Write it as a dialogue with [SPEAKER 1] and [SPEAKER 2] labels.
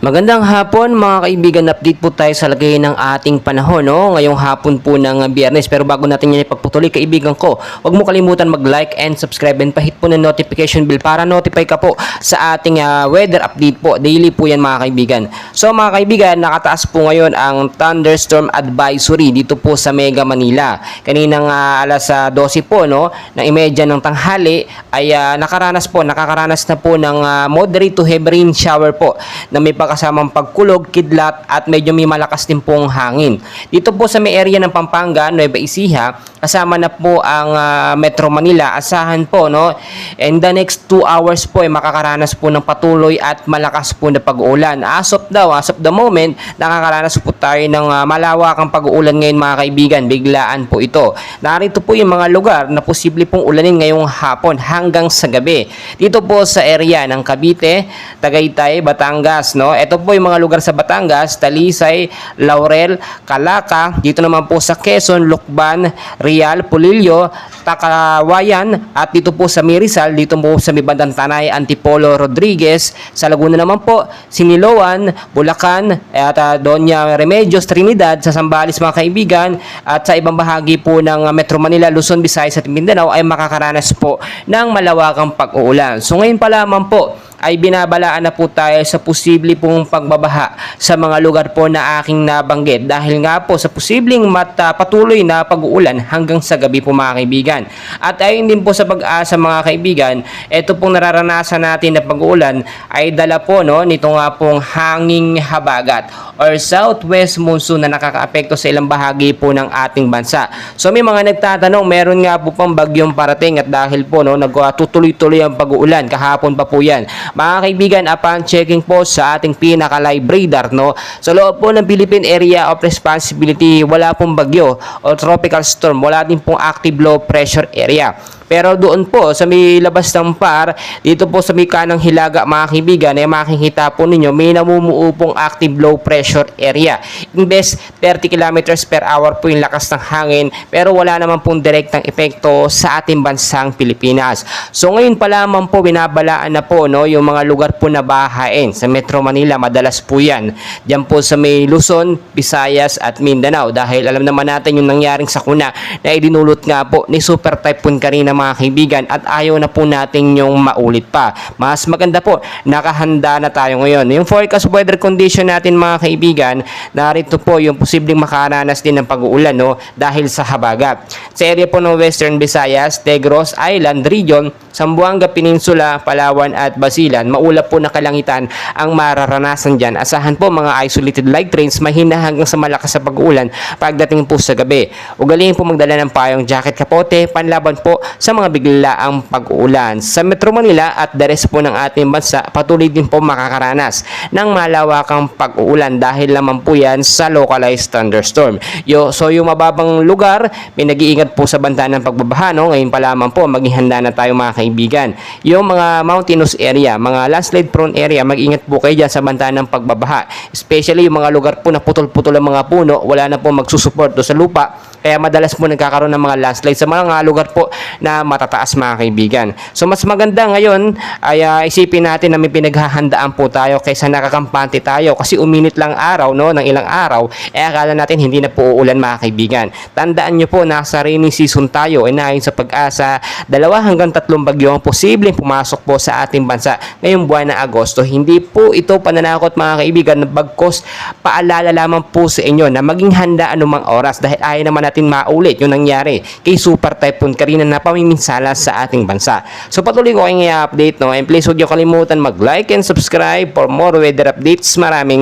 [SPEAKER 1] Magandang hapon mga kaibigan, update po tayo sa lagay ng ating panahon ngayong hapon po ng Biyernes. Pero bago natin yan ipagpatuloy kaibigan ko, huwag mo kalimutan mag-like and subscribe and pahit po ng notification bell para notify ka po sa ating weather update po. Daily po yan mga kaibigan. So mga kaibigan, nakataas po ngayon ang thunderstorm advisory dito po sa Mega Manila. Kaninang alas 12 po ng imedya ng tanghali ay nakakaranas na po ng moderate to heavy rain shower po na may kasamang pagkulog, kidlat at medyo may malakas din pong hangin. Dito po sa may area ng Pampanga, Nueva Ecija, kasama na po ang Metro Manila. Asahan po in the next 2 hours po ay makakaranas po ng patuloy at malakas po na pag-uulan. As of the moment, nakakaranas po tayo ng malawakang pag-uulan ngayon mga kaibigan. Biglaan po ito. Narito po yung mga lugar na posible pong ulanin ngayong hapon hanggang sa gabi. Dito po sa area ng Cavite, Tagaytay, Batangas, Ito po yung mga lugar sa Batangas, Talisay, Laurel, Calaca, dito naman po sa Quezon, Lucban, Real, Pulilio, Takawayan, at dito po sa Rizal, dito po sa Bandang Tanay, Antipolo, Rodriguez, sa Laguna naman po, Siniloan, Bulacan, at Doña Remedios, Trinidad, sa Zambales mga kaibigan, at sa ibang bahagi po ng Metro Manila, Luzon, Visayas at Mindanao ay makakaranas po ng malawakang pag-uulan. So ngayon pa lamang po, ay binabalaan na po tayo sa posible pong pagbabaha sa mga lugar po na aking nabanggit dahil nga po sa posibleng patuloy na pag-uulan hanggang sa gabi po mga kaibigan. At ayon din po sa pag-asa mga kaibigan, ito pong nararanasan natin na pag-uulan ay dala po nito nga pong hanging habagat or southwest monsoon na nakakaapekto sa ilang bahagi po ng ating bansa. So may mga nagtatanong, meron nga po pang bagyong parating at dahil po nagtutuloy-tuloy ang pag-uulan, kahapon pa po yan. Mga kaibigan, upon checking po sa ating pinaka-live radar, sa loob po ng Philippine Area of Responsibility, wala pong bagyo o tropical storm, wala din pong active low pressure area. Pero doon po sa may labas ng PAR, dito po sa may kanang hilaga mga kaibigan, ay makikita po ninyo may namumuo pong active low pressure area. Imbes 30 kilometers per hour po yung lakas ng hangin, pero wala naman pong direktang epekto sa ating bansang Pilipinas. So ngayon pa lamang po binabalaan na po yung mga lugar po na bahain sa Metro Manila, madalas po yan. Diyan po sa may Luzon, Visayas at Mindanao dahil alam naman natin yung nangyaring sakuna na idinulot nga po ni Super Typhoon Karina mga kaibigan at ayaw na po natin yung maulit pa. Mas maganda po, nakahanda na tayo ngayon. Yung forecast weather condition natin mga kaibigan, narito po yung posibleng makaranas din ng pag-uulan dahil sa habagat. Sa area po ng Western Visayas, Negros Island Region, Zamboanga Peninsula, Palawan at Basilan, maulap po na kalangitan ang mararanasan dyan. Asahan po mga isolated light rains, mahina hanggang sa malakas sa pag-uulan pagdating po sa gabi. Ugaliin po magdala ng payong jacket kapote, panlaban po sa mga biglaang pag-uulan. Sa Metro Manila at the rest po ng ating bansa, patuloy din po makakaranas ng malawakang pag-uulan dahil naman po yan sa localized thunderstorm. So yung mababang lugar, may nag-iingat po sa banta ng pagbabaha. Ngayon pa lamang po, maging handa na tayo mga kaibigan. Yung mga mountainous area, mga landslide prone area, mag-ingat po kayo dyan sa banta ng pagbabaha. Especially yung mga lugar po na putol-putol ang mga puno, wala na po magsusupport sa lupa. Kaya madalas po nagkakaroon ng mga landslide sa mga lugar po na matataas mga kaibigan. So mas maganda ngayon ay isipin natin na may pinaghahandaan po tayo kaysa nakakampante tayo kasi uminit lang araw ng ilang araw, akala natin hindi na po uulan mga kaibigan. Tandaan nyo po, nasa rainy season tayo na ayon sa pag-asa, 2 hanggang 3 bagyo ang posibleng pumasok po sa ating bansa ngayong buwan na Agosto. Hindi po ito pananakot mga kaibigan, bagkos paalala lamang po sa inyo na maging handa anumang oras dahil ayaw naman natin maulit yung nangyari kay Super Typhoon Karina na pamiminsala sa ating bansa. So patuloy ko kayong i-update and please huwag niyo kalimutan mag-like and subscribe for more weather updates. Maraming